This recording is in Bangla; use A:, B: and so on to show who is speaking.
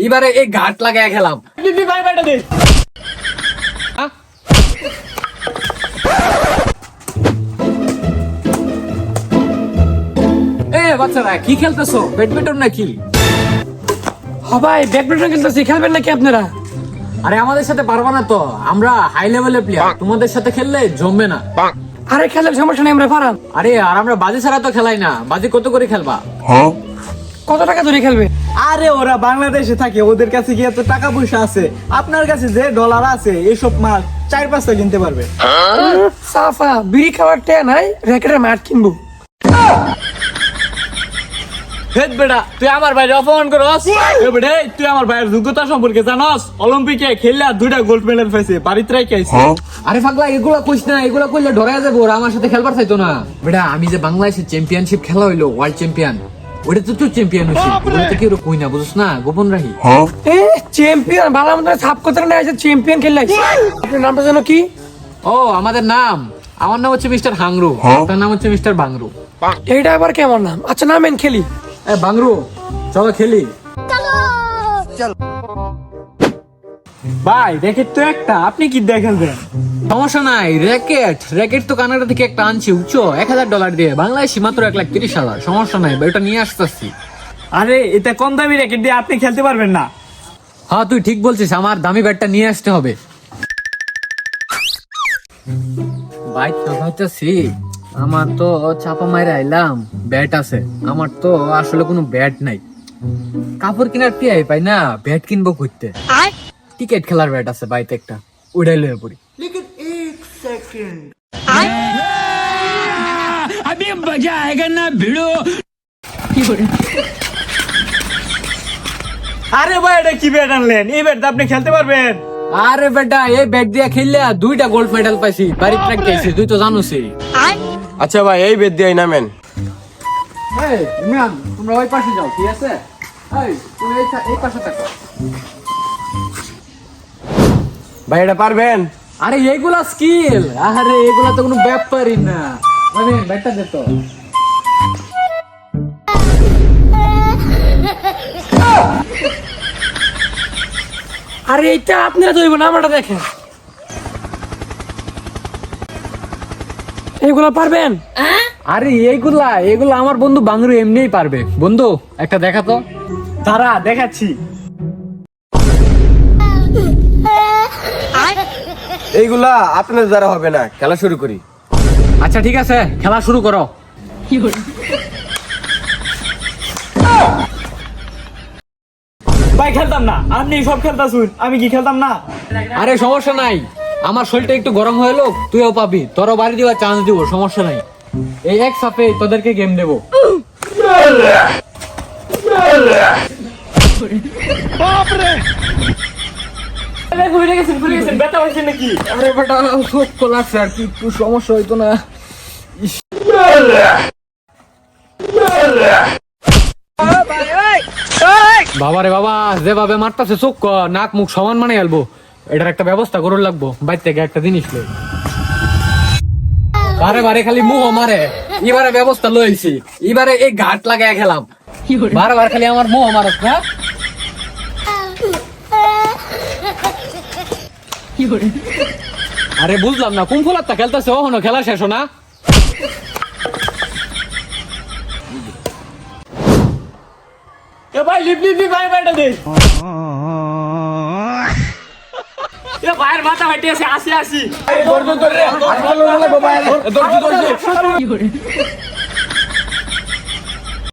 A: এবারে এই ঘাট লাগায় খেলাম।
B: ভাই ব্যাটা দে।
A: এ বাচ্চারা কি খেলতেছো, ব্যাডমিন্টন নাকি?
B: ভাই ব্যাডমিন্টন খেলতেছি, খেলবেন নাকি আপনারা?
A: আরে আমাদের সাথে পারবা না তো, আমরা হাই লেভেলের প্লেয়ার, তোমাদের সাথে খেললে জমবে না।
B: আরে খেলেন, সমস্যা নেই, আমরা পারাম।
A: আরে আর আমরা বাজি ছাড়া তো খেলাই না, বাজি কত করে খেলবা?
B: কত টাকা ধরে খেলবে?
C: আরে ওরা বাংলাদেশে থাকে, ওদের কাছে কি এত টাকা পয়সা আছে? আপনার কাছে যে ডলার আছে এসব মাল 4-5টা কিনতে পারবে।
B: সাফা বিড়ি খাওয়ার টেয়া নাই, র্যাকেটের ম্যাট কিনবো।
C: হেড বেটা, তুই আমার ভাইয়ের অপমান করস? এ বেটা, তুই আমার ভাইয়ের যোগ্যতা সম্পর্কে জানস? অলিম্পিকে খেললে 2টা গোল্ড মেডেল পাইছে, বাড়িতে রাখি আইছে।
A: আরে পাগলা, এগুলা কইস না, এগুলা কইলে ধরা যাবে, ওরা আমার সাথে খেলবার চাইতো না। বেটা আমি যে বাংলাদেশের চ্যাম্পিয়নশিপ খেলা হইলো, ওয়ার্ল্ড চ্যাম্পিয়ন, ওটা তো তুই চ্যাম্পিয়ন হইছিস, ওটা তো কেউ কই না, বুঝছ না, গোপন রাখি।
B: এ চ্যাম্পিয়ন ভালো মতো সাপ কথা না, এসে চ্যাম্পিয়ন খেললে। আপনার নামটা জানো কি?
A: ও আমাদের নাম, আমার নাম হচ্ছে মিস্টার হাংরু, তার নাম হচ্ছে মিস্টার বাংরু।
B: এইটা আবার কেমন নাম? আচ্ছা নামেন, খেলি।
A: এ বাংরু, চলো খেলি।
C: ভাই র্যাকেট তো একটা, আপনি কি দিয়ে খেলবেন?
A: সমস্যা নাই, র্যাকেট তো কানাডা থেকে একটা আনছি, উচ্চ $1000 দিয়ে, বাংলাদেশি মাত্র 1,30,000। সমস্যা নাই, ওটা নিয়ে আসতেছি।
C: আরে এটা কম দামি র্যাকেট দিয়ে আপনি খেলতে পারবেন না।
A: হ্যাঁ তুই ঠিক বলছিস, আমার দামি ব্যাটটা নিয়ে আসতে হবে। বাইক তো ভাবতেছি, আমার তো চাপা মাইরে আইলাম, ব্যাট আছে, আমার তো আসলে কোনো ব্যাট নাই, কাপড় কেনার টিয়াই পাই না, ব্যাট কিনবো করতে। ক্রিকেট খেলার ব্যাট আছে বাইতে একটা, ওইটাই লয়ে পড়ি।
C: আরে ভাই এটা কি ব্যাট আনলেন? এই ব্যাট আপনি খেলতে পারবেন?
A: আরে বেটা, এই ব্যাট দিয়ে খেললে 2টা গোল্ড মেডেল পাইছি, বাড়িতে রাখতে আইছি, তুই তো জানোসই।
D: আচ্ছা ভাই, এই বেদ দিয়ে নামেন।
A: এই ইমরান, তোমরা ওই পাশে যাও, ঠিক আছে? এই তুমি এই পাশে থাকো।
D: ভাই এটা পারবেন?
A: আরে এইগুলা স্কিল, আরে এগুলা তো কোনো ব্যাপারই না। মানে ব্যাটটা দে তো।
B: আরে এইটা আপনারা ধরব না, আমারটা দেখেন। এইগুলা পারবেন?
A: আরে এইগুলা আমার বন্ধু বাংরু এমনিই পারবে। বন্ধু একটা দেখা তো।
C: দাঁড়া দেখাচ্ছি।
D: এইগুলা আপনাদের দ্বারা হবে না, খেলা শুরু করি।
A: আচ্ছা ঠিক আছে, খেলা শুরু করো।
C: ভাই খেলতাম না, আপনি সব খেলতাছুন, আমি কি খেলতাম না?
A: আরে সমস্যা নাই, আমার শরীরটা একটু গরম হয়ে এলো, তুইও পাবি, তোরও বাড়ি দেওয়ার চান্স দিব, সমস্যা নাই। এই এক সাপে তোদেরকে গেম দেবো।
C: ভুলে গেছেন, ব্যথা হয়েছে নাকি?
A: আরে বেটা চোখ খোলাছে আর কি, একটু সমস্যা হইতো না। বাবারে বাবা, যেভাবে মারতাছে চোখ নাক মুখ সমান মানে আলবো, এটার একটা ব্যবস্থা করুন লাগবো, বাইর থেকে একটা জিনিস লই। বারে বারে খালি মুহ মারে, এবারে ব্যবস্থা লইছি, এবারে এই ঘাট লাগায় খেলাম। বারবার খালি আমার মুহ মারস না। আরে বুঝলাম না, কোন ফুলাত্তা খেলতেছে, ওহনো খেলা শেষ না?
C: এ ভাই লিপ ভাই ব্যাটা দে। এ ভাইয়ের মাথা ফাটি আছে, আসি।
D: ধৈর্য ধরে